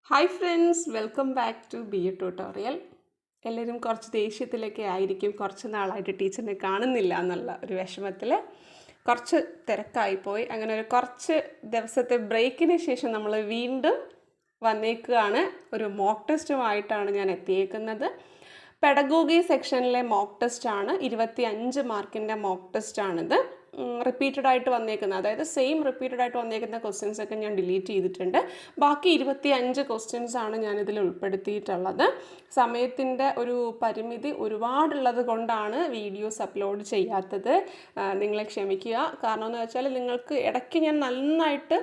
Hi friends, welcome back to B A tutorial. എല്ലാവരും കുറച്ച് ദേഷ്യത്തിലൊക്കെ ആയിരിക്കും. കുറച്ച് നാളായിട്ട് ടീച്ചറിനെ കാണുന്നില്ല എന്നുള്ള ഒരു വിഷമത്തിൽ കുറച്ച് തിരക്കായിപ്പോയി. അങ്ങനെ ഒരു കുറച്ച് ദിവസത്തെ ബ്രേക്കിന് ശേഷം നമ്മൾ വീണ്ടും വന്നേക്കുകയാണ്. ഒരു മോക്ക് ടെസ്റ്റുമായിട്ടാണ് ഞാൻ എത്തിയേക്കുന്നത്. പെഡഗോഗി സെക്ഷനിലെ മോക്ക് ടെസ്റ്റാണ്. 25 മാർക്കിൻ്റെ മോക്ക് ടെസ്റ്റാണിത്. റിപ്പീറ്റഡ് ആയിട്ട് വന്നേക്കുന്നത്, അതായത് സെയിം റിപ്പീറ്റഡ് ആയിട്ട് വന്നേക്കുന്ന ക്വസ്റ്റ്യൻസ് ഒക്കെ ഞാൻ ഡിലീറ്റ് ചെയ്തിട്ടുണ്ട്. ബാക്കി 25 ക്വസ്റ്റ്യൻസ് ആണ് ഞാനിതിൽ ഉൾപ്പെടുത്തിയിട്ടുള്ളത്. സമയത്തിൻ്റെ ഒരു പരിമിതി ഒരുപാടുള്ളത് കൊണ്ടാണ് വീഡിയോസ് അപ്ലോഡ് ചെയ്യാത്തത്. നിങ്ങളെ ക്ഷമിക്കുക. കാരണം എന്ന് വെച്ചാൽ നിങ്ങൾക്ക് ഇടയ്ക്ക് ഞാൻ നന്നായിട്ട്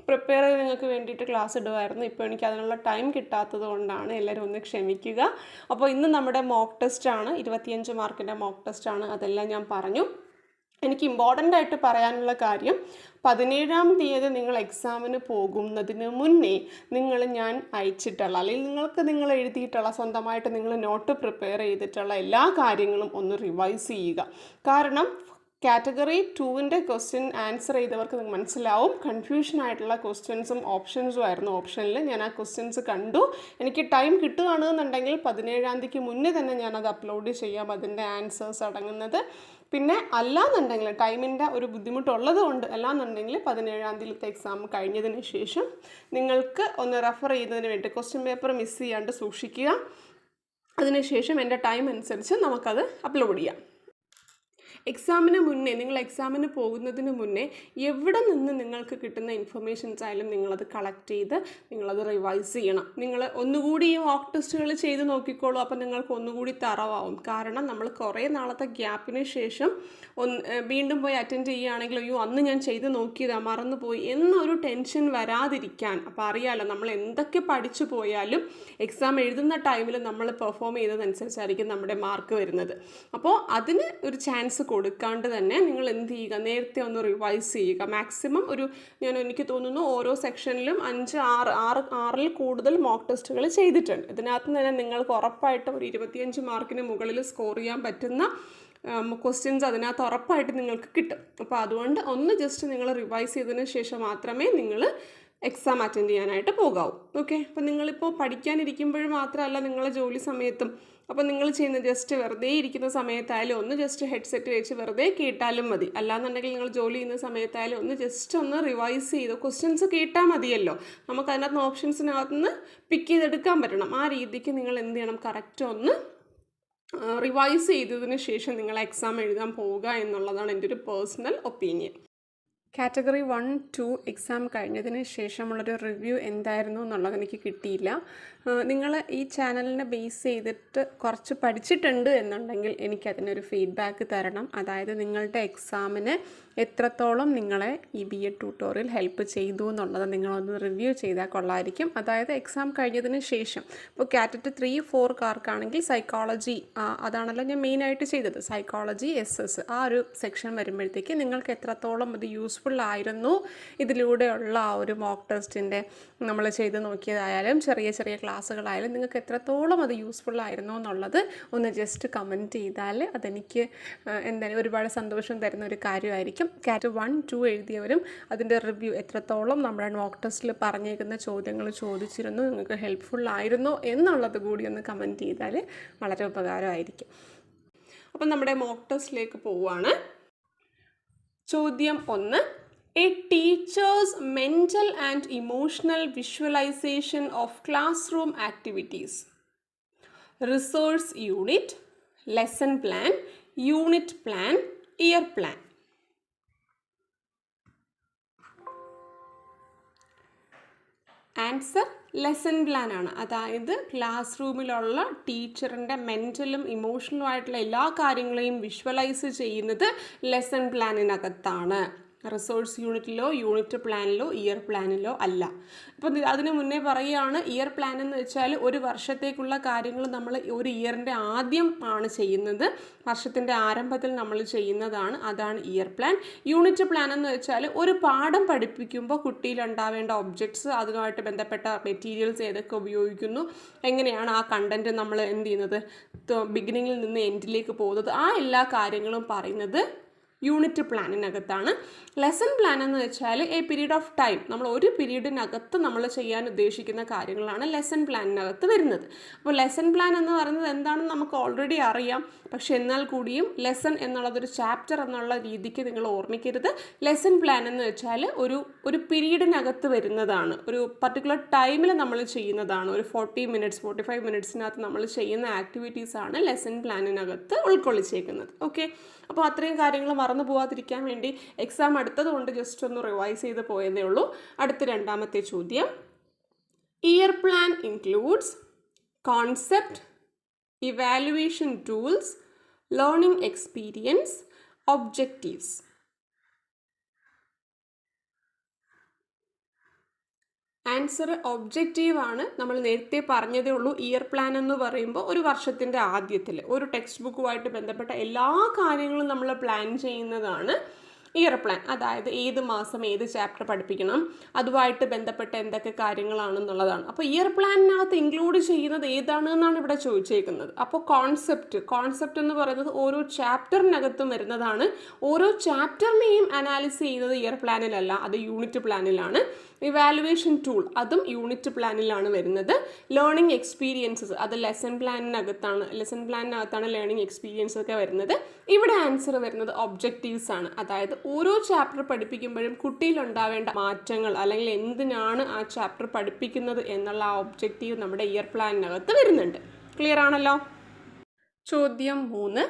പ്രിപ്പയർ ചെയ്ത് നിങ്ങൾക്ക് വേണ്ടിയിട്ട് ക്ലാസ് ഇടുമായിരുന്നു. ഇപ്പോൾ എനിക്ക് അതിനുള്ള ടൈം കിട്ടാത്തത് കൊണ്ടാണ്. എല്ലാവരും ഒന്ന് ക്ഷമിക്കുക. അപ്പോൾ ഇന്ന് നമ്മുടെ മോക്ക് ടെസ്റ്റാണ്, 25 മാർക്കിൻ്റെ മോക്ക് ടെസ്റ്റാണ്. അതെല്ലാം ഞാൻ പറഞ്ഞു. എനിക്ക് ഇമ്പോർട്ടൻ്റ് ആയിട്ട് പറയാനുള്ള കാര്യം, 17-ാം തീയതി നിങ്ങൾ എക്സാമിന് പോകുന്നതിന് മുന്നേ ഞാൻ അയച്ചിട്ടുള്ള, അല്ലെങ്കിൽ നിങ്ങൾ എഴുതിയിട്ടുള്ള, സ്വന്തമായിട്ട് നിങ്ങൾ നോട്ട് പ്രിപ്പയർ ചെയ്തിട്ടുള്ള എല്ലാ കാര്യങ്ങളും ഒന്ന് റിവൈസ് ചെയ്യുക. കാരണം കാറ്റഗറി 2-ൻ്റെ ക്വസ്റ്റ്യൻ ആൻസർ ചെയ്തവർക്ക് നിങ്ങൾക്ക് മനസ്സിലാവും, കൺഫ്യൂഷനായിട്ടുള്ള ക്വസ്റ്റ്യൻസും ഓപ്ഷൻസും ആയിരുന്നു. ഓപ്ഷനിൽ ഞാൻ ആ ക്വസ്റ്റ്യൻസ് കണ്ടു. എനിക്ക് ടൈം കിട്ടുകയാണെന്നുണ്ടെങ്കിൽ 17-ാം തീയതിക്ക് മുന്നേ തന്നെ ഞാനത് അപ്ലോഡ് ചെയ്യാം, അതിൻ്റെ ആൻസേഴ്സ് അടങ്ങുന്നത്. പിന്നെ അല്ലാന്നുണ്ടെങ്കിൽ ടൈമിൻ്റെ ഒരു ബുദ്ധിമുട്ടുള്ളത് കൊണ്ട് അല്ലാന്നുണ്ടെങ്കിൽ 17-ാം തീയതിയിലത്തെ എക്സാം കഴിഞ്ഞതിന് ശേഷം നിങ്ങൾക്ക് ഒന്ന് റെഫർ ചെയ്യുന്നതിന് വേണ്ടി ക്വസ്റ്റ്യൻ പേപ്പർ മിസ് ചെയ്യാണ്ട് സൂക്ഷിക്കുക. അതിനുശേഷം എൻ്റെ ടൈം അനുസരിച്ച് നമുക്കത് അപ്ലോഡ് ചെയ്യാം. എക്സാമിന് മുന്നേ, നിങ്ങൾ എക്സാമിന് പോകുന്നതിന് മുന്നേ എവിടെ നിന്ന് നിങ്ങൾക്ക് കിട്ടുന്ന ഇൻഫർമേഷൻസ് ആയാലും നിങ്ങളത് കളക്ട് ചെയ്ത് നിങ്ങളത് റിവൈസ് ചെയ്യണം. നിങ്ങൾ ഒന്നുകൂടി ഈ മോക്ക് ടെസ്റ്റുകൾ ചെയ്ത് നോക്കിക്കോളൂ. അപ്പം നിങ്ങൾക്ക് ഒന്നുകൂടി തറവാവും. കാരണം നമ്മൾ കുറേ നാളത്തെ ഗ്യാപ്പിന് ശേഷം വീണ്ടും പോയി അറ്റൻഡ് ചെയ്യുകയാണെങ്കിൽ അയ്യോ അന്ന് ഞാൻ ചെയ്ത് നോക്കിയതാണ് മറന്നുപോയി എന്നൊരു ടെൻഷൻ വരാതിരിക്കാൻ. അപ്പോൾ അറിയാമല്ലോ, നമ്മൾ എന്തൊക്കെ പഠിച്ചു പോയാലും എക്സാം എഴുതുന്ന ടൈമിൽ നമ്മൾ പെർഫോം ചെയ്തതനുസരിച്ചായിരിക്കും നമ്മുടെ മാർക്ക് വരുന്നത്. അപ്പോൾ അതിന് ഒരു ചാൻസ് കൊടുക്കാണ്ട് തന്നെ നിങ്ങൾ എന്ത് ചെയ്യുക, നേരത്തെ ഒന്ന് റിവൈസ് ചെയ്യുക. മാക്സിമം എനിക്ക് തോന്നുന്നു ഓരോ സെക്ഷനിലും 5-6 കൂടുതൽ മോക്ക് ടെസ്റ്റുകൾ ചെയ്തിട്ടുണ്ട്. ഇതിനകത്ത് തന്നെ നിങ്ങൾക്ക് ഉറപ്പായിട്ട് ഒരു 25 മാർക്കിന് മുകളിൽ സ്കോർ ചെയ്യാൻ പറ്റുന്ന ക്വസ്റ്റ്യൻസ് അതിനകത്ത് ഉറപ്പായിട്ട് നിങ്ങൾക്ക് കിട്ടും. അപ്പോൾ അതുകൊണ്ട് ഒന്ന് ജസ്റ്റ് നിങ്ങൾ റിവൈസ് ചെയ്തതിന് ശേഷം മാത്രമേ നിങ്ങൾ എക്സാം അറ്റൻഡ് ചെയ്യാനായിട്ട് പോകാവൂ. ഓക്കെ. അപ്പോൾ നിങ്ങളിപ്പോൾ പഠിക്കാനിരിക്കുമ്പോൾ മാത്രമല്ല, നിങ്ങളെ ജോലി സമയത്തും, അപ്പോൾ നിങ്ങൾ ചെയ്യുന്ന ജസ്റ്റ് വെറുതെ ഇരിക്കുന്ന സമയത്തായാലും ഒന്ന് ജസ്റ്റ് ഹെഡ്സെറ്റ് വെച്ച് വെറുതെ കേട്ടാലും മതി. അല്ലാന്നുണ്ടെങ്കിൽ നിങ്ങൾ ജോലി ചെയ്യുന്ന സമയത്തായാലും ഒന്ന് റിവൈസ് ചെയ്ത് ക്വസ്റ്റ്യൻസ് കേട്ടാൽ മതിയല്ലോ. നമുക്ക് അതിനകത്ത് ഓപ്ഷൻസിനകത്ത് നിന്ന് പിക്ക് ചെയ്തെടുക്കാൻ പറ്റണം. ആ രീതിക്ക് നിങ്ങൾ എന്ത് ചെയ്യണം, കറക്റ്റ് ഒന്ന് റിവൈസ് ചെയ്തതിന് ശേഷം നിങ്ങൾ എക്സാം എഴുതാൻ പോവുക എന്നുള്ളതാണ് എൻ്റെ ഒരു പേഴ്സണൽ ഒപ്പീനിയൻ. കാറ്റഗറി 1-2 എക്സാം കഴിഞ്ഞതിന് ശേഷമുള്ളൊരു റിവ്യൂ എന്തായിരുന്നു എന്നുള്ളത് എനിക്ക് കിട്ടിയില്ല. നിങ്ങൾ ഈ ചാനലിനെ ബേസ് ചെയ്തിട്ട് കുറച്ച് പഠിച്ചിട്ടുണ്ട് എന്നുണ്ടെങ്കിൽ എനിക്കതിനൊരു ഫീഡ്ബാക്ക് തരണം. അതായത് നിങ്ങളുടെ എക്സാമിന് എത്രത്തോളം നിങ്ങളെ ഈ ബി എ ട്യൂട്ടോറിയൽ ഹെൽപ്പ് ചെയ്തു എന്നുള്ളത് നിങ്ങളൊന്ന് റിവ്യൂ ചെയ്താൽ കൊള്ളായിരിക്കും. അതായത് എക്സാം കഴിഞ്ഞതിന് ശേഷം ഇപ്പോൾ കാറ്റഗറി 3-4 സൈക്കോളജി, അതാണല്ലോ ഞാൻ മെയിനായിട്ട് ചെയ്തത്. സൈക്കോളജി SS ആ ഒരു സെക്ഷൻ വരുമ്പോഴത്തേക്ക് നിങ്ങൾക്ക് എത്രത്തോളം അത് യൂസ്ഫുള്ളായിരുന്നു, ഇതിലൂടെയുള്ള ആ ഒരു മോക്ക് ടെസ്റ്റിൻ്റെ നമ്മൾ ചെയ്ത് നോക്കിയതായാലും ചെറിയ ചെറിയ ക്ലാസ്സുകളായാലും നിങ്ങൾക്ക് എത്രത്തോളം അത് യൂസ്ഫുള്ളായിരുന്നു എന്നുള്ളത് ഒന്ന് ജസ്റ്റ് കമൻറ്റ് ചെയ്താൽ അതെനിക്ക് എന്തായാലും ഒരുപാട് സന്തോഷം തരുന്ന ഒരു കാര്യമായിരിക്കും. കാറ്റഗറി 1-2 എഴുതിയവരും അതിൻ്റെ റിവ്യൂ എത്രത്തോളം നമ്മുടെ മോക്ക് ടെസ്റ്റിൽ പറഞ്ഞേക്കുന്ന ചോദ്യങ്ങൾ ചോദിച്ചിരുന്നു, നിങ്ങൾക്ക് ഹെൽപ്ഫുള്ളായിരുന്നു എന്നുള്ളത് കൂടി ഒന്ന് കമൻറ്റ് ചെയ്താൽ വളരെ ഉപകാരമായിരിക്കും. അപ്പം നമ്മുടെ മോക്ക് ടെസ്റ്റിലേക്ക് പോവുകയാണ്. ചോദ്യം 1. A teacher's mental and emotional visualization of classroom activities. Resource unit, lesson plan, unit plan, year plan. Answer lesson plan ആണ്. അതായത് ക്ലാസ് റൂമിലുള്ള ടീച്ചറിൻ്റെ മെൻ്റലും ഇമോഷണലും ആയിട്ടുള്ള എല്ലാ കാര്യങ്ങളെയും വിഷ്വലൈസ് ചെയ്യുന്നത് ലെസൺ പ്ലാനിനകത്താണ്. റിസോഴ്സ് യൂണിറ്റിലോ യൂണിറ്റ് പ്ലാനിലോ ഇയർ പ്ലാനിലോ അല്ല. അപ്പം അതിന് മുന്നേ പറയുകയാണ്, ഇയർ പ്ലാൻ എന്ന് വെച്ചാൽ ഒരു വർഷത്തേക്കുള്ള കാര്യങ്ങൾ നമ്മൾ ഒരു ഇയറിൻ്റെ ആദ്യം ആണ് ചെയ്യുന്നത്, വർഷത്തിൻ്റെ ആരംഭത്തിൽ നമ്മൾ ചെയ്യുന്നതാണ്, അതാണ് ഇയർ പ്ലാൻ. യൂണിറ്റ് പ്ലാൻ എന്ന് വെച്ചാൽ ഒരു പാഠം പഠിപ്പിക്കുമ്പോൾ കുട്ടിയിലുണ്ടാവേണ്ട ഒബ്ജക്ട്സ്, അതുമായിട്ട് ബന്ധപ്പെട്ട മെറ്റീരിയൽസ് ഏതൊക്കെ ഉപയോഗിക്കുന്നു, എങ്ങനെയാണ് ആ കണ്ടൻറ്റ് നമ്മൾ എന്ത് ചെയ്യുന്നത്, ബിഗിനിങ്ങിൽ നിന്ന് എൻഡിലേക്ക് പോകുന്നത്, ആ എല്ലാ കാര്യങ്ങളും പറയുന്നത് യൂണിറ്റ് പ്ലാനിനകത്താണ്. ലെസൺ പ്ലാൻ എന്ന് വെച്ചാൽ എ പീരീഡ് ഓഫ് ടൈം, നമ്മൾ ഒരു പീരീഡിനകത്ത് നമ്മൾ ചെയ്യാൻ ഉദ്ദേശിക്കുന്ന കാര്യങ്ങളാണ് ലെസൺ പ്ലാനിനകത്ത് വരുന്നത്. അപ്പോൾ ലെസൺ പ്ലാൻ എന്ന് പറയുന്നത് എന്താണെന്ന് നമുക്ക് ഓൾറെഡി അറിയാം, പക്ഷെ എന്നാൽ കൂടിയും ലെസൺ എന്നുള്ളതൊരു ചാപ്റ്റർ എന്നുള്ള രീതിക്ക് നിങ്ങൾ ഓർമ്മിക്കരുത്. ലെസൺ പ്ലാൻ എന്ന് വെച്ചാൽ ഒരു പീരീഡിനകത്ത് വരുന്നതാണ്, ഒരു പർട്ടിക്കുലർ ടൈമിൽ നമ്മൾ ചെയ്യുന്നതാണ്. ഒരു 40 മിനിറ്റ്സ് 45 മിനിറ്റ്സിനകത്ത് നമ്മൾ ചെയ്യുന്ന ആക്ടിവിറ്റീസാണ് ലെസൺ പ്ലാനിനകത്ത് ഉൾക്കൊള്ളിച്ചേക്കുന്നത്. ഓക്കെ, അപ്പോൾ അത്രയും കാര്യങ്ങൾ മറന്നു പോകാതിരിക്കാൻ വേണ്ടി എക്സാം അടുത്തതുകൊണ്ട് ജസ്റ്റ് ഒന്ന് റിവൈസ് ചെയ്ത് പോയതേ ഉള്ളൂ. അടുത്ത രണ്ടാമത്തെ ചോദ്യം, year plan includes concept, evaluation tools, learning experience, objectives. Answer objective ആണ്. നമ്മൾ നേരത്തെ പറഞ്ഞതേ ഉള്ളൂ, ഇയർ പ്ലാൻ എന്ന് പറയുമ്പോൾ ഒരു വർഷത്തിൻ്റെ ആദ്യത്തിൽ ഒരു ടെക്സ്റ്റ് ബുക്കുമായിട്ട് ബന്ധപ്പെട്ട എല്ലാ കാര്യങ്ങളും നമ്മൾ പ്ലാൻ ചെയ്യുന്നതാണ് ഇയർ പ്ലാൻ. അതായത് ഏത് മാസം ഏത് ചാപ്റ്റർ പഠിപ്പിക്കണം, അതുമായിട്ട് ബന്ധപ്പെട്ട എന്തൊക്കെ കാര്യങ്ങളാണെന്നുള്ളതാണ്. അപ്പോൾ ഇയർ പ്ലാനിനകത്ത് ഇൻക്ലൂഡ് ചെയ്യുന്നത് ഏതാണെന്നാണ് ഇവിടെ ചോദിച്ചേക്കുന്നത്. അപ്പോൾ കോൺസെപ്റ്റ് എന്ന് പറയുന്നത് ഓരോ ചാപ്റ്ററിനകത്തും വരുന്നതാണ്. ഓരോ ചാപ്റ്ററിനെയും അനാലിസ് ചെയ്യുന്നത് ഇയർ പ്ലാനിലല്ല, അത് യൂണിറ്റ് പ്ലാനിലാണ്. ഇവാലുവേഷൻ ടൂൾ അതും യൂണിറ്റ് പ്ലാനിലാണ് വരുന്നത്. ലേണിംഗ് എക്സ്പീരിയൻസസ് അത് ലെസൺ പ്ലാനിനകത്താണ് ലേണിംഗ് എക്സ്പീരിയൻസ് ഒക്കെ വരുന്നത്. ഇവിടെ ആൻസർ വരുന്നത് ഒബ്ജക്റ്റീവ്സ് ആണ്. അതായത് ഓരോ ചാപ്റ്റർ പഠിപ്പിക്കുമ്പോഴും കുട്ടിയിലുണ്ടാവേണ്ട മാറ്റങ്ങൾ അല്ലെങ്കിൽ എന്തിനാണ് ആ ചാപ്റ്റർ പഠിപ്പിക്കുന്നത് എന്നുള്ള ആ ഒബ്ജക്റ്റീവ് നമ്മുടെ ഇയർ പ്ലാനിനകത്ത് വരുന്നുണ്ട്. ക്ലിയർ ആണല്ലോ. ചോദ്യം 3,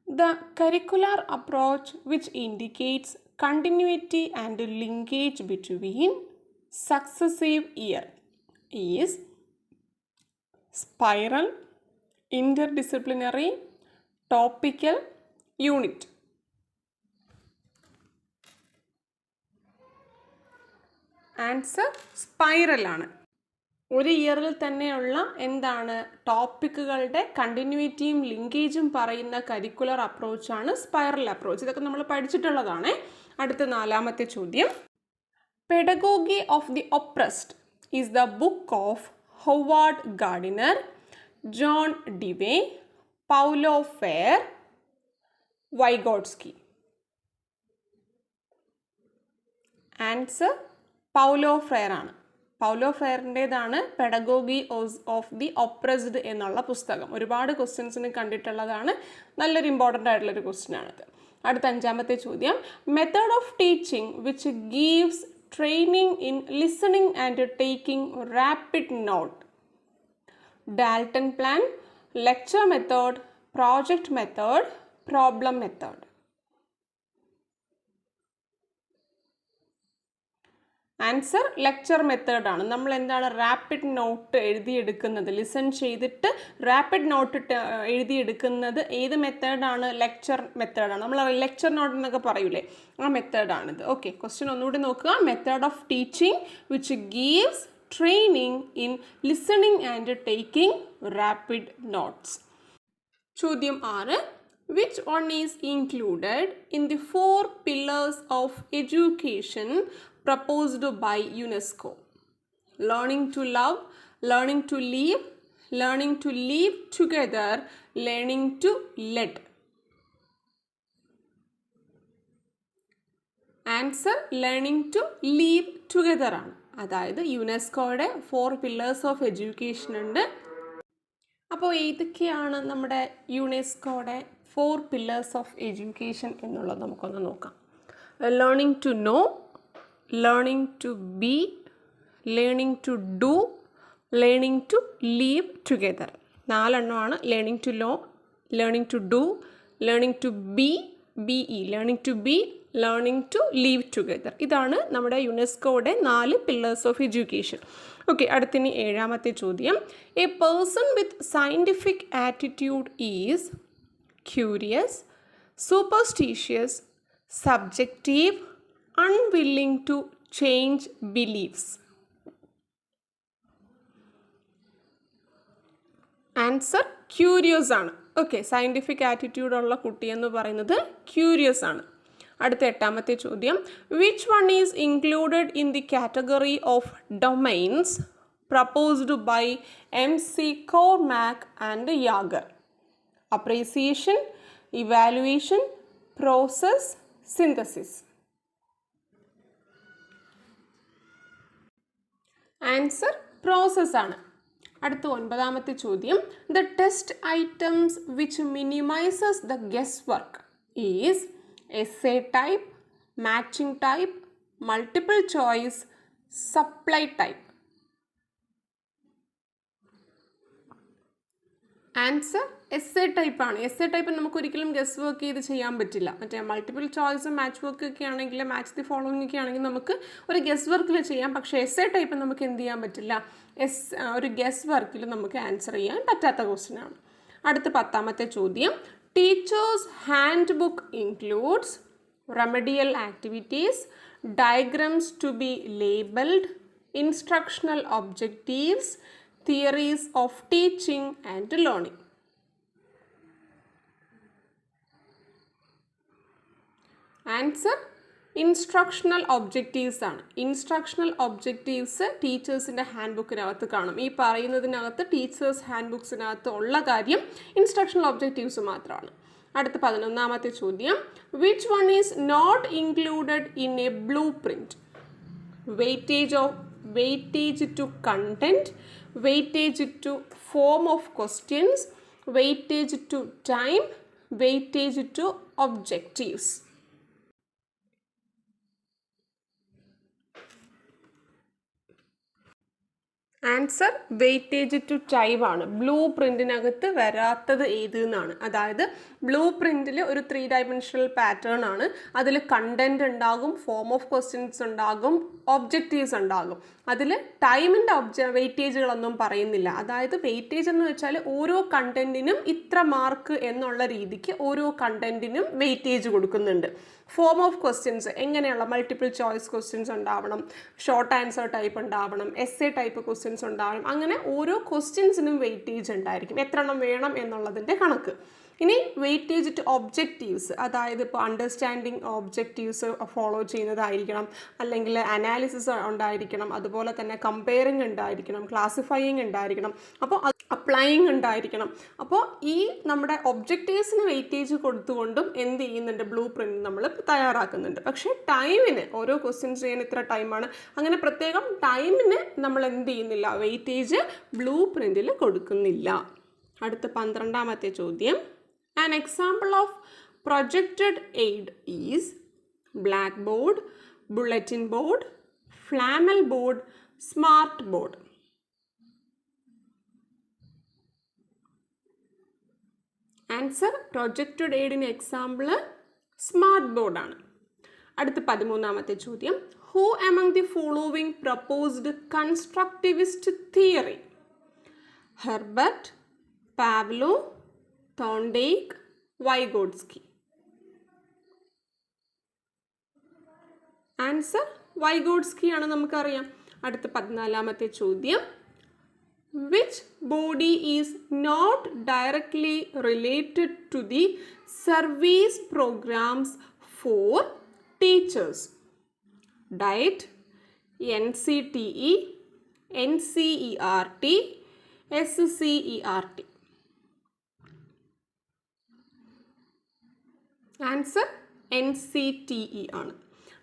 the curricular approach which indicates continuity and linkage between successive year is spiral, interdisciplinary, topical, unit. Answer spiral ആണ്. ഒരു ഇയറിൽ തന്നെയുള്ള എന്താണ് ടോപ്പിക്കുകളുടെ കണ്ടിന്യൂറ്റിയും ലിങ്കേജും പറയുന്ന കരിക്കുലർ അപ്രോച്ചാണ് സ്പൈറൽ അപ്രോച്ച്. ഇതൊക്കെ നമ്മൾ പഠിച്ചിട്ടുള്ളതാണ്. അടുത്ത നാലാമത്തെ ചോദ്യം, Pedagogy of the Oppressed is the book of Howand Gardner, John Dewey, Paulo Freire, Vygotsky. Answer Paulo Freire ആണ്. പൗലോ ഫ്രെയറിൻ്റേതാണ് പെഡഗോഗി ഓഫ് ദി ഒപ്രസ്ഡ് എന്നുള്ള പുസ്തകം. ഒരുപാട് ക്വസ്റ്റ്യൻസിന് കണ്ടിട്ടുള്ളതാണ്. നല്ലൊരു ഇമ്പോർട്ടൻ്റ് ആയിട്ടുള്ളൊരു ക്വസ്റ്റ്യൻ ആണത്. അടുത്ത അഞ്ചാമത്തെ ചോദ്യം, method of teaching which gives training in listening and taking rapid note. Dalton plan, lecture method, project method, problem method. Answer lecture മെത്തേഡാണ്. നമ്മൾ എന്താണ് റാപ്പിഡ് നോട്ട് എഴുതിയെടുക്കുന്നത്, ലിസൺ ചെയ്തിട്ട് റാപ്പിഡ് നോട്ട് എഴുതിയെടുക്കുന്നത് ഏത് മെത്തേഡാണ്? ലെക്ചർ മെത്തേഡാണ്. നമ്മൾ ലെക്ചർ നോട്ട് എന്നൊക്കെ പറയൂലേ, ആ മെത്തേഡാണിത്. ഓക്കെ, ക്വസ്റ്റ്യൻ ഒന്നുകൂടി നോക്കുക. Method of teaching which gives training in listening and taking rapid notes. ചോദ്യം 6, which one is included in the 4 pillars of education proposed by UNESCO? Learning to love, learning to live, learning to live together, learning to lead. Answer learning to live together ആണ്. അതായത് യുനെസ്കോയുടെ 4 pillars of education ഉണ്ട്. അപ്പോൾ ഏതൊക്കെയാണ് നമ്മുടെ യുനെസ്കോയുടെ 4 pillars of education എന്നുള്ളത് നമുക്കൊന്ന് നോക്കാം. Learning to know, learning to be, learning to do, learning to live together. 4 എണ്ണമാണ്. Learning to know, learning to do, learning to be, BE, learning to be, learning to live together. ഇതാണ് നമ്മുടെ യുനെസ്കോയുടെ 4 pillars of education. Okay, അടുത്തിന് 7ാമത്തെ ചോദ്യം, a person with scientific attitude is curious, superstitious, subjective, unwilling to change beliefs. Answer curious ആണ്. Okay, scientific attitude ഉള്ള കുട്ടി എന്ന് പറയുന്നത് ക്യൂരിയസ് ആണ്. അടുത്ത 8ാമത്തെ ചോദ്യം, which one is included in the category of domains proposed by MC Cormack and Yager? Appreciation, evaluation, process, synthesis. Answer process ആണ്. അടുത്ത 9ാമത്തെ ചോദ്യം, the test items which minimizes the guess work is essay type, matching type, multiple choice, supply type. Answer essay ടൈപ്പാണ്. Essay type നമുക്ക് ഒരിക്കലും guess work ചെയ്ത് ചെയ്യാൻ പറ്റില്ല. മറ്റേ മൾട്ടിപ്പിൾ ചോയ്സും മാച്ച് വർക്ക് ഒക്കെ ആണെങ്കിൽ, മാച്ച് ദി ഫോളോയിങ് ഒക്കെ ആണെങ്കിൽ നമുക്ക് ഒരു ഗസ് വർക്കിൽ ചെയ്യാം. പക്ഷേ എസ്സേ ടൈപ്പ് നമുക്ക് എന്ത് ചെയ്യാൻ പറ്റില്ല, ഒരു ഗസ് വർക്കിൽ നമുക്ക് ആൻസർ ചെയ്യാൻ പറ്റാത്ത ക്വസ്റ്റ്യൻ ആണ്. അടുത്ത 10ാമത്തെ ചോദ്യം, teachers hand book includes remedial activities, diagrams to be labeled, instructional objectives, theories of teaching and learning. Answer instructional objectives ആണ്. ഇൻസ്ട്രക്ഷണൽ ഒബ്ജക്റ്റീവ്സ് ടീച്ചേഴ്സിൻ്റെ ഹാൻഡ് ബുക്കിനകത്ത് കാണും. ഈ പറയുന്നതിനകത്ത് ടീച്ചേഴ്സ് ഹാൻഡ് ബുക്സിനകത്ത് ഉള്ള കാര്യം ഇൻസ്ട്രക്ഷണൽ ഒബ്ജക്റ്റീവ്സ് മാത്രമാണ്. അടുത്ത 11ാമത്തെ ചോദ്യം, which one is not included in a blue print? Weightage to content, weightage to form of questions, weightage to time, weightage to objectives. Answer weightage to time ആണ്. Blue പ്രിൻറ്റിനകത്ത് വരാത്തത് ഏത് എന്നാണ്. അതായത് ബ്ലൂ പ്രിൻറ്റിൽ ഒരു 3 ഡയമെൻഷണൽ പാറ്റേൺ ആണ്. അതിൽ content ഉണ്ടാകും, ഫോം ഓഫ് ക്വസ്റ്റ്യൻസ് ഉണ്ടാകും, ഒബ്ജക്റ്റീവ്സ് ഉണ്ടാകും. അതിൽ ടൈമിൻ്റെ വെയിറ്റേജുകളൊന്നും പറയുന്നില്ല. അതായത് വെയിറ്റേജ് എന്ന് വെച്ചാൽ ഓരോ കണ്ടന്റിനും ഇത്ര മാർക്ക് എന്നുള്ള രീതിക്ക് ഓരോ കണ്ടന്റിനും വെയിറ്റേജ് കൊടുക്കുന്നുണ്ട്. ഫോം ഓഫ് ക്വസ്റ്റ്യൻസ് എങ്ങനെയുള്ള മൾട്ടിപ്പിൾ ചോയ്സ് ക്വസ്റ്റ്യൻസ് ഉണ്ടാവണം, ഷോർട്ട് ആൻസർ ടൈപ്പ് ഉണ്ടാവണം, എസ്സേ ടൈപ്പ് ക്വസ്റ്റ്യൻസ് ഉണ്ടാവണം. അങ്ങനെ ഓരോ ക്വസ്റ്റ്യൻസിനും വെയിറ്റേജ് ഉണ്ടായിരിക്കും, എത്ര എണ്ണം വേണം എന്നുള്ളതിൻ്റെ കണക്ക്. ഇനി വെയിറ്റേജ് ടു ഒബ്ജക്റ്റീവ്സ്, അതായത് ഇപ്പോൾ അണ്ടർസ്റ്റാൻഡിങ് ഒബ്ജക്റ്റീവ്സ് ഫോളോ ചെയ്യുന്നതായിരിക്കണം, അല്ലെങ്കിൽ അനാലിസിസ് ഉണ്ടായിരിക്കണം, അതുപോലെ തന്നെ കമ്പയറിങ് ഉണ്ടായിരിക്കണം, ക്ലാസിഫയിങ് ഉണ്ടായിരിക്കണം, അപ്പോൾ അപ്ലൈയിങ് ഉണ്ടായിരിക്കണം. അപ്പോൾ ഈ നമ്മുടെ ഒബ്ജക്റ്റീവ്സിന് വെയിറ്റേജ് കൊടുത്തുകൊണ്ടും എന്ത് ചെയ്യുന്നുണ്ട്, ബ്ലൂ പ്രിൻറ്റ് നമ്മൾ തയ്യാറാക്കുന്നുണ്ട്. പക്ഷേ ടൈമിന് ഓരോ ക്വസ്റ്റ്യൻസ് ചെയ്യാൻ ഇത്ര ടൈമാണ്, അങ്ങനെ പ്രത്യേകം ടൈമിന് നമ്മൾ എന്ത് ചെയ്യുന്നില്ല, വെയിറ്റേജ് ബ്ലൂ പ്രിൻറ്റിൽ കൊടുക്കുന്നില്ല. അടുത്ത 12ാമത്തെ ചോദ്യം, an example of projected aid is blackboard, bulletin board, flannel board, smart board. Answer projected എയ്ഡിന് എക്സാമ്പിൾ സ്മാർട്ട് ബോർഡാണ്. അടുത്ത 13ാമത്തെ ചോദ്യം, who among the following proposed constructivist theory? Herbert, Pavlov, Thorndike, Vygotsky. Answer Vygotsky ആണ്, നമുക്കറിയാം. അടുത്ത 14ാമത്തെ ചോദ്യം, which body is not directly related to the service programs for teachers? Diet, NCTE, NCERT, SCERT. Answer NCTE ആണ്.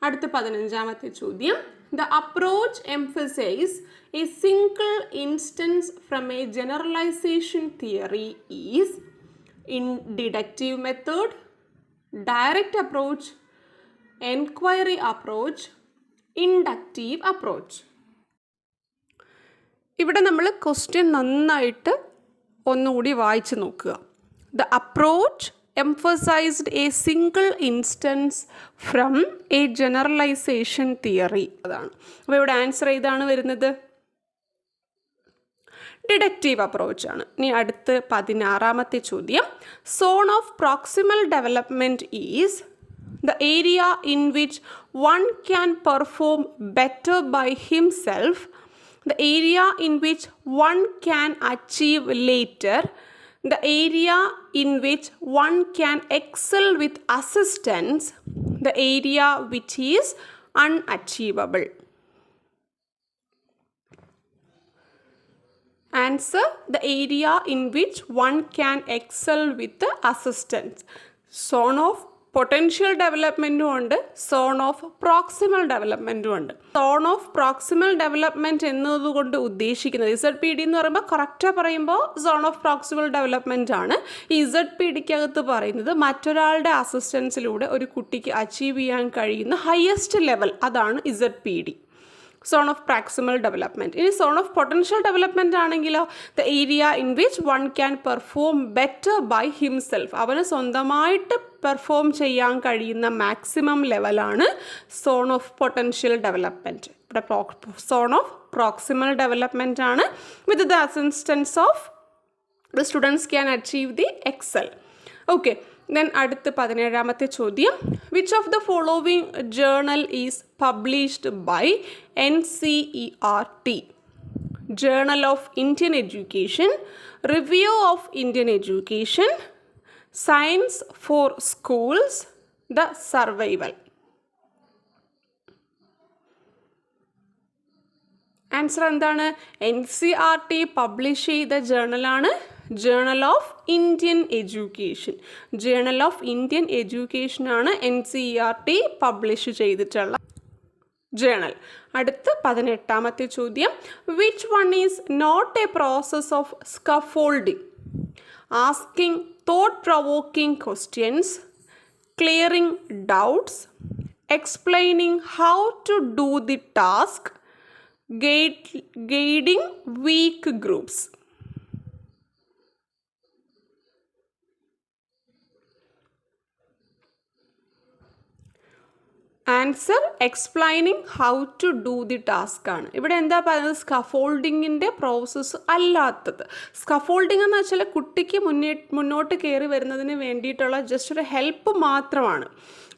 അടുത്ത 15ാമത്തെ ചോദ്യം, the approach emphasizes a single instance from a generalization theory is in deductive method, direct approach, enquiry approach, inductive approach. ഇവിടെ നമ്മൾ question നന്നായിട്ട് ഒന്നുകൂടി വായിച്ച് നോക്കുക. The approach emphasized a single instance from a generalization theory. അതാണ്. അപ്പോൾ ഇവിടെ answer ഏതാണ് വരുന്നത്? ഡിഡക്റ്റീവ് അപ്രോച്ച് ആണ്. ഇനി അടുത്ത് 16ാമത്തെ ചോദ്യം, zone of proximal development is the area in which one can perform better by himself, the area in which one can achieve later, the area in which one can excel with assistance, the area which is unachievable. Answer, the area in which one can excel with the assistance. Zone of potential ഡെവലപ്മെൻറ്റും ഉണ്ട്, zone of proximal ഡെവലപ്മെൻറ്റും ഉണ്ട്. Zone of proximal development എന്നതുകൊണ്ട് ഉദ്ദേശിക്കുന്നത് ZPD എന്ന് പറയുമ്പോൾ കറക്റ്റായി പറയുമ്പോൾ zone of proximal development ആണ്. ഈ ZPDക്കകത്ത് പറയുന്നത് മറ്റൊരാളുടെ അസിസ്റ്റൻസിലൂടെ ഒരു കുട്ടിക്ക് അച്ചീവ് ചെയ്യാൻ കഴിയുന്ന ഹയസ്റ്റ് ലെവൽ, അതാണ് ZPD, zone of proximal development. ഇനി സോൺ ഓഫ് പൊട്ടൻഷ്യൽ ഡെവലപ്മെൻറ്റ് ആണെങ്കിലോ, the area in which one can perform better by himself, അവന് സ്വന്തമായിട്ട് പെർഫോം ചെയ്യാൻ കഴിയുന്ന മാക്സിമം ലെവലാണ് സോൺ ഓഫ് പൊട്ടൻഷ്യൽ ഡെവലപ്മെൻറ്റ്. ഇവിടെ സോൺ ഓഫ് പ്രോക്സിമൽ ഡെവലപ്മെൻറ്റ് ആണ്. With the assistance of the students can achieve the excel. Okay, then അടുത്ത് 17ാമത്തെ ചോദ്യം, which of the following journal is published by NCERT? Journal of Indian education, review of Indian education, science for schools, the survival. Answer എന്താണ്? NCERT publish ചെയ്ത ജേർണലാണ് journal of Indian education. Journal of Indian എഡ്യൂക്കേഷനാണ് NCERT publish ചെയ്തിട്ടുള്ള journal. അടുത്ത് 18ാമത്തെ ചോദ്യം, which one is not a process of scaffolding? Asking thought provoking questions, clearing doubts, explaining how to do the task, guiding weak groups. Answer explaining how to do the task ആണ്. ഇവിടെ എന്താ പറയുന്നത്? സ്കഫോൾഡിങ്ങിൻ്റെ process അല്ലാത്തത്. Scaffolding എന്ന് വെച്ചാൽ കുട്ടിക്ക് മുന്നോട്ട് കയറി വരുന്നതിന് വേണ്ടിയിട്ടുള്ള ജസ്റ്റ് ഒരു ഹെൽപ്പ് മാത്രമാണ്.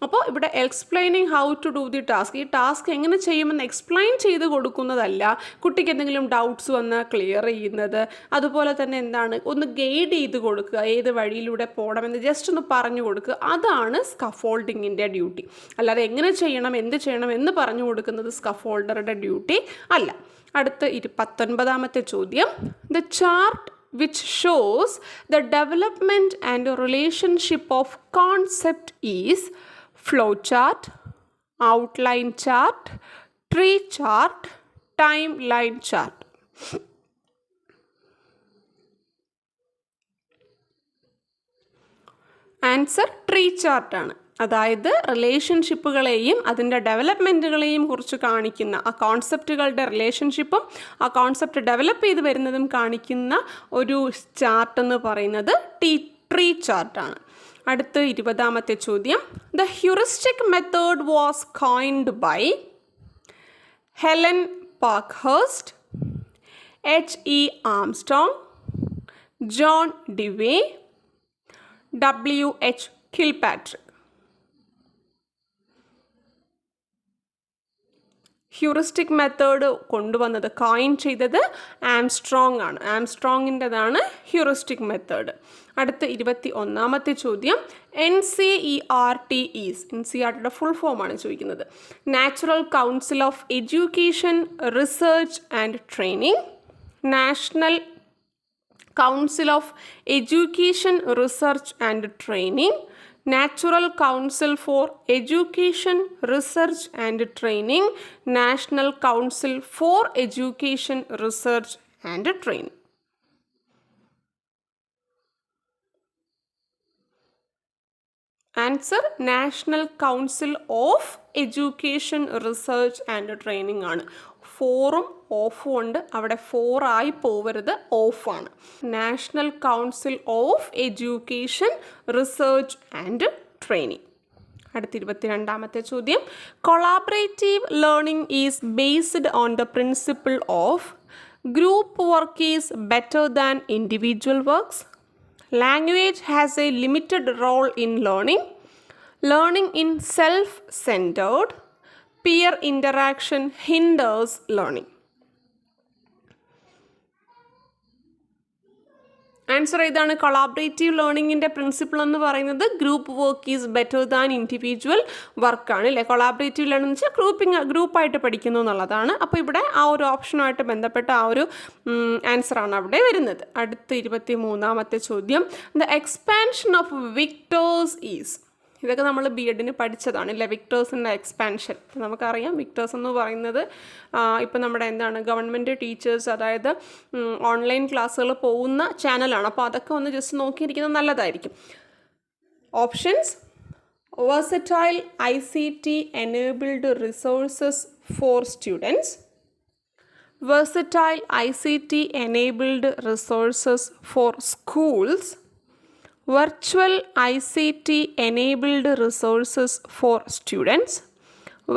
അപ്പോൾ ഇവിടെ explaining how to do the task, ഈ ടാസ്ക് എങ്ങനെ ചെയ്യുമെന്ന് എക്സ്പ്ലെയിൻ ചെയ്ത് കൊടുക്കുന്നതല്ല, കുട്ടിക്ക് എന്തെങ്കിലും ഡൗട്ട്സ് വന്നാൽ ക്ലിയർ ചെയ്യുന്നത്, അതുപോലെ തന്നെ എന്താണ് ഒന്ന് ഗൈഡ് ചെയ്ത് കൊടുക്കുക, ഏത് വഴിയിലൂടെ പോകണമെന്ന് ജസ്റ്റ് ഒന്ന് പറഞ്ഞു കൊടുക്കുക, അതാണ് സ്കഫോൾഡിങ്ങിൻ്റെ ഡ്യൂട്ടി. അല്ലാതെ എങ്ങനെ ചെയ്യണം എന്ത് ചെയ്യണം എന്ന് പറഞ്ഞു കൊടുക്കുന്നത് സ്കഫോൾഡറുടെ ഡ്യൂട്ടി അല്ല. അടുത്ത 19ാമത്തെ ചോദ്യം, the chart which shows the development and relationship of concept is flow chart, outline chart, tree chart, timeline chart. ആൻസർ ട്രീ ചാർട്ടാണ്. അതായത് റിലേഷൻഷിപ്പുകളെയും അതിൻ്റെ ഡെവലപ്മെൻറ്റുകളെയും കുറിച്ച് കാണിക്കുന്ന, ആ കോൺസെപ്റ്റുകളുടെ റിലേഷൻഷിപ്പും ആ കോൺസെപ്റ്റ് ഡെവലപ്പ് ചെയ്ത് വരുന്നതും കാണിക്കുന്ന ഒരു ചാർട്ടെന്ന് പറയുന്നത് ട്രീ ചാർട്ടാണ്. അടുത്ത 20ാമത്തെ ചോദ്യം, the heuristic method was coined by Helen Parkhurst, H.E. Armstrong, John Dewey, W.H. Kilpatrick. Heuristic method കൊണ്ടുവന്നത്, കോയിൻ ചെയ്തത് ആംസ്ട്രോങ് ആണ്. ആംസ്ട്രോങ്ങിൻ്റെതാണ് ഹ്യൂറിസ്റ്റിക് മെത്തേഡ്. അടുത്ത 21ാമത്തെ ചോദ്യം, NCERT ഈസ്, NCERTയുടെ ഫുൾ ഫോമാണ് ചോദിക്കുന്നത്, natural council of education research and training, national council of education research and training, natural council for education research and training, national council for education research and training. Answer national council of education research and training ആണ്. 4ഉം ഓഫും ഉണ്ട്, അവിടെ 4 ആയി പോവരുത്, ഓഫാണ്. National council of education research and training. അടുത്ത 22ാമത്തെ ചോദ്യം, collaborative learning is based on the principle of group work is better than individual works, language has a limited role in learning, learning in self centred, peer interaction hinders learning. Answer ഇതാണ്. Collaborative ലേണിങ്ങിൻ്റെ principle എന്ന് പറയുന്നത് group work is better than individual വർക്കാണ് അല്ലേ. Collaborative learning എന്ന് വെച്ചാൽ ഗ്രൂപ്പായിട്ട് പഠിക്കുന്നു എന്നുള്ളതാണ്. അപ്പോൾ ഇവിടെ ആ ഒരു ഓപ്ഷനുമായിട്ട് ബന്ധപ്പെട്ട ആ ഒരു ആൻസറാണ് അവിടെ വരുന്നത്. അടുത്ത 23ാമത്തെ ചോദ്യം, the expansion of Victers is, ഇതൊക്കെ നമ്മൾ ബി എഡിന് പഠിച്ചതാണ് അല്ലേ, വിക്ടേഴ്സിൻ്റെ എക്സ്പാൻഷൻ. നമുക്കറിയാം വിക്ടേഴ്സ് എന്ന് പറയുന്നത് ഇപ്പം നമ്മുടെ എന്താണ് ഗവൺമെൻറ് ടീച്ചേഴ്സ്, അതായത് ഓൺലൈൻ ക്ലാസ്സുകൾ പോകുന്ന ചാനലാണ്. അപ്പോൾ അതൊക്കെ ഒന്ന് ജസ്റ്റ് നോക്കിയിരിക്കുന്നത് നല്ലതായിരിക്കും. Options: versatile ICT enabled resources for students, versatile ICT enabled resources for schools, virtual ICT enabled resources for students,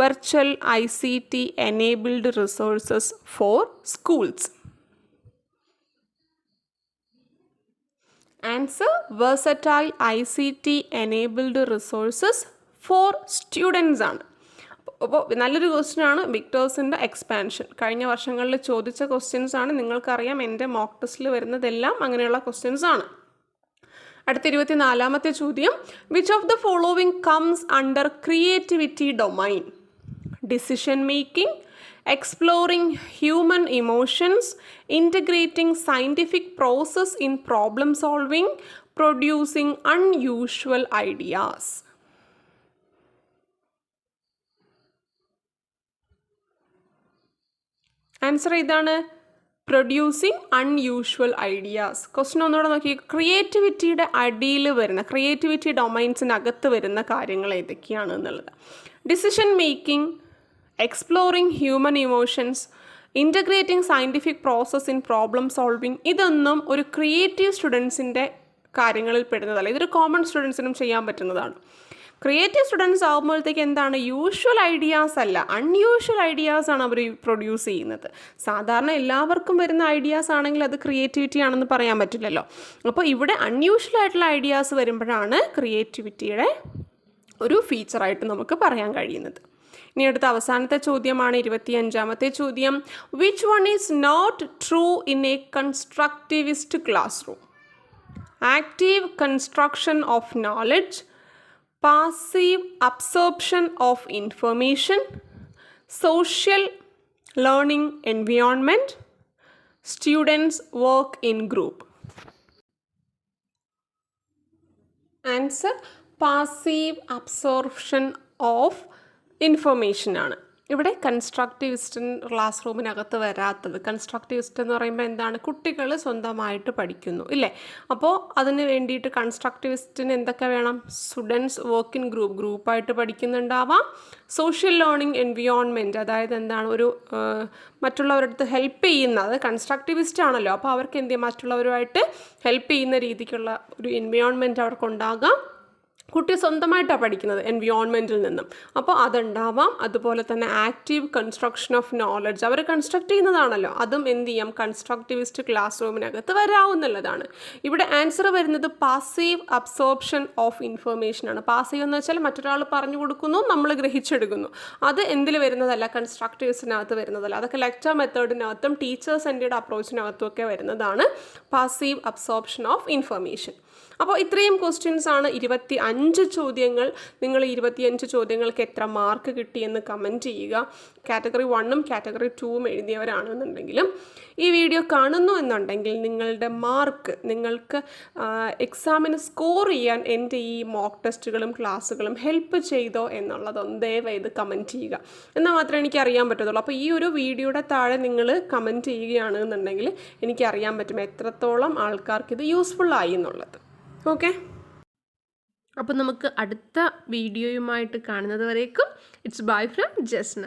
virtual ICT enabled resources for schools. Answer: versatile ICT enabled resources for students ആണ്. അപ്പോൾ നല്ലൊരു question ആണ് വിക്ടേഴ്സിൻ്റെ expansion. കഴിഞ്ഞ വർഷങ്ങളിൽ ചോദിച്ച questions ആണ്. നിങ്ങൾക്കറിയാം എൻ്റെ മോക്ക് ടെസ്റ്റിൽ വരുന്നതെല്ലാം അങ്ങനെയുള്ള ക്വസ്റ്റ്യൻസ് ആണ്. അടുത്ത 24ാമത്തെ ചോദ്യം: which of the following comes under creativity domain? Decision making, exploring human emotions, integrating scientific process in problem solving, producing unusual ideas. Answer ഇതാണ്, പ്രൊഡ്യൂസിങ് അൺയൂഷ്വൽ ഐഡിയാസ്. ക്വസ്റ്റ്യൻ ഒന്നുകൂടെ നോക്കി. ക്രിയേറ്റിവിറ്റിയുടെ അടിയിൽ വരുന്ന, ക്രിയേറ്റിവിറ്റി ഡൊമൈൻസിനകത്ത് വരുന്ന കാര്യങ്ങൾ ഏതൊക്കെയാണ് എന്നുള്ളത്: decision making, exploring human emotions, integrating scientific process in problem solving. ഇതൊന്നും ഒരു ക്രിയേറ്റീവ് സ്റ്റുഡൻസിൻ്റെ കാര്യങ്ങളിൽ പെടുന്നതല്ല. ഇതൊരു കോമൺ സ്റ്റുഡൻസിനും ചെയ്യാൻ പറ്റുന്നതാണ്. ക്രിയേറ്റീവ് സ്റ്റുഡൻസ് ആകുമ്പോഴത്തേക്ക് എന്താണ്, യൂഷ്വൽ ഐഡിയാസ് അല്ല, അൺയൂഷ്വൽ ഐഡിയാസ് ആണ് അവർ പ്രൊഡ്യൂസ് ചെയ്യുന്നത്. സാധാരണ എല്ലാവർക്കും വരുന്ന ഐഡിയാസ് ആണെങ്കിൽ അത് ക്രിയേറ്റിവിറ്റി ആണെന്ന് പറയാൻ പറ്റില്ലല്ലോ. അപ്പോൾ ഇവിടെ അൺയൂഷ്വൽ ആയിട്ടുള്ള ഐഡിയാസ് വരുമ്പോഴാണ് ക്രിയേറ്റിവിറ്റിയുടെ ഒരു ഫീച്ചറായിട്ട് നമുക്ക് പറയാൻ കഴിയുന്നത്. ഇനി അടുത്ത അവസാനത്തെ ചോദ്യമാണ് 25ാമത്തെ ചോദ്യം. Which one is not true in a constructivist classroom? Active construction of knowledge, passive absorption of information, social learning environment, students work in group. Answer: passive absorption of information ആണ്. ഇവിടെ കൺസ്ട്രക്റ്റിവിസ്റ്റ് ക്ലാസ് റൂമിനകത്ത് വരാത്തത്. Constructivist എന്ന് പറയുമ്പോൾ എന്താണ്, കുട്ടികൾ സ്വന്തമായിട്ട് പഠിക്കുന്നു ഇല്ലേ. അപ്പോൾ അതിന് വേണ്ടിയിട്ട് കൺസ്ട്രക്റ്റിവിസ്റ്റിന് എന്തൊക്കെ വേണം? സ്റ്റുഡൻസ് വർക്ക് ഇൻ ഗ്രൂപ്പ്, ഗ്രൂപ്പായിട്ട് പഠിക്കുന്നുണ്ടാവാം. സോഷ്യൽ ലേണിംഗ് എൻവയോൺമെൻറ്റ്, അതായത് എന്താണ്, ഒരു മറ്റുള്ളവരടുത്ത് ഹെൽപ്പ് ചെയ്യുന്ന, അത് കൺസ്ട്രക്റ്റിവിസ്റ്റ് ആണല്ലോ. അപ്പോൾ അവർക്ക് എന്ത് ചെയ്യും, മറ്റുള്ളവരുമായിട്ട് ഹെൽപ്പ് ചെയ്യുന്ന രീതിക്കുള്ള ഒരു എൻവയോൺമെൻറ്റ് അവർക്കുണ്ടാകാം. കുട്ടി സ്വന്തമായിട്ടാണ് പഠിക്കുന്നത് എൻവയോൺമെൻറ്റിൽ നിന്നും, അപ്പോൾ അതുണ്ടാവാം. അതുപോലെ തന്നെ ആക്റ്റീവ് കൺസ്ട്രക്ഷൻ ഓഫ് നോളജ്, അവർ കൺസ്ട്രക്ട് ചെയ്യുന്നതാണല്ലോ, അതും എന്ത് ചെയ്യാം, കൺസ്ട്രക്റ്റിവിസ്റ്റ് ക്ലാസ് റൂമിനകത്ത് വരാവുന്നതാണ്. ഇവിടെ ആൻസർ വരുന്നത് പാസീവ് അബ്സോർപ്ഷൻ ഓഫ് ഇൻഫർമേഷൻ ആണ്. പാസീവ് എന്ന് വെച്ചാൽ മറ്റൊരാൾ പറഞ്ഞു കൊടുക്കുന്നു, നമ്മൾ ഗ്രഹിച്ചെടുക്കുന്നു. അത് എന്തിൽ വരുന്നതല്ല, കൺസ്ട്രക്റ്റിവിസ്റ്റിനകത്ത് വരുന്നതല്ല. അതൊക്കെ ലെക്ചർ മെത്തേഡിനകത്തും ടീച്ചർ സെൻറ്റേർഡ് അപ്രോച്ചിനകത്തും ഒക്കെ വരുന്നതാണ് പാസീവ് അബ്സോർപ്ഷൻ ഓഫ് ഇൻഫർമേഷൻ. അപ്പോൾ ഇത്രയും ക്വസ്റ്റ്യൻസ് ആണ് 25 ചോദ്യങ്ങൾ. നിങ്ങൾ 25 ചോദ്യങ്ങൾക്ക് എത്ര മാർക്ക് കിട്ടിയെന്ന് കമൻറ്റ് ചെയ്യുക. കാറ്റഗറി 1ഉം കാറ്റഗറി 2ഉം എഴുതിയവരാണെന്നുണ്ടെങ്കിലും ഈ വീഡിയോ കാണുന്നു എന്നുണ്ടെങ്കിൽ നിങ്ങളുടെ മാർക്ക്, നിങ്ങൾക്ക് എക്സാമിന് സ്കോർ ചെയ്യാൻ എൻ്റെ ഈ മോക്ക് ടെസ്റ്റുകളും ക്ലാസ്സുകളും ഹെൽപ്പ് ചെയ്തോ എന്നുള്ളതൊന്ന് ദയവായി കമൻറ്റ് ചെയ്യുക. എന്നാൽ മാത്രമേ എനിക്ക് അറിയാൻ പറ്റത്തുള്ളൂ. അപ്പോൾ ഈ ഒരു വീഡിയോയുടെ താഴെ നിങ്ങൾ കമൻറ്റ് ചെയ്യുകയാണെന്നുണ്ടെങ്കിൽ എനിക്കറിയാൻ പറ്റും എത്രത്തോളം ആൾക്കാർക്ക് ഇത് യൂസ്ഫുള്ളായി എന്നുള്ളത്. ഓക്കെ, അപ്പോൾ നമുക്ക് അടുത്ത വീഡിയോയുമായിട്ട് കാണുന്നത് വരേക്കും ഇറ്റ്സ് ബൈ ഫ്രം ജസ്ന.